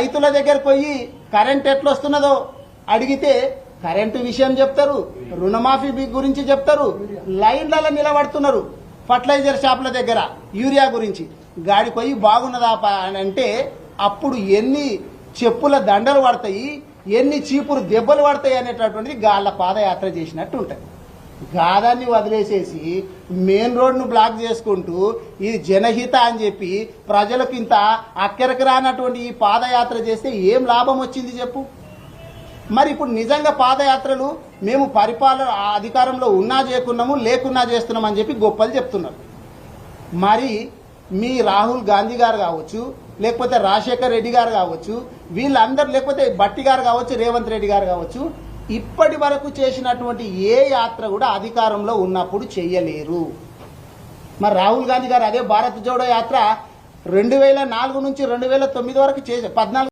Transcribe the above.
రైతుల దగ్గరకు పోయి కరెంట్ ఎట్లా వస్తున్నదో అడిగితే కరెంటు విషయం చెప్తారు, రుణమాఫీ గురించి చెప్తారు, లైన్లలో నిలబడుతున్నారు ఫర్టిలైజర్ షాపుల దగ్గర యూరియా గురించి. గాడికి పోయి బాగున్నదా అని అంటే అప్పుడు ఎన్ని చెప్పుల దండలు పడతాయి, ఎన్ని చీపురు దెబ్బలు పడతాయి అనేటటువంటిది గాళ్ళ పాదయాత్ర చేసినట్టు ఉంటుంది. గాదాన్ని వదిలేసేసి మెయిన్ రోడ్ను బ్లాక్ చేసుకుంటూ ఇది జనహిత అని చెప్పి ప్రజలకు ఇంత అక్కరకు రానటువంటి ఈ పాదయాత్ర చేస్తే ఏం లాభం వచ్చింది చెప్పు. మరి ఇప్పుడు నిజంగా పాదయాత్రలు మేము పరిపాలన అధికారంలో ఉన్నా చేయకున్నాము లేకున్నా చేస్తున్నాం అని చెప్పి గొప్పలు చెప్తున్నారు. మరి మీ రాహుల్ గాంధీ గారు కావచ్చు, లేకపోతే రాజశేఖర్ రెడ్డి గారు కావచ్చు, వీళ్ళందరూ, లేకపోతే బట్టి గారు కావచ్చు, రేవంత్ రెడ్డి గారు కావచ్చు, ఇప్పటి వరకు చేసినటువంటి ఏ యాత్ర కూడా అధికారంలో ఉన్నప్పుడు చెయ్యలేరు. మరి రాహుల్ గాంధీ గారు అదే భారత్ జోడో యాత్ర 2004 నుంచి 2009 వరకు చేశారు. 14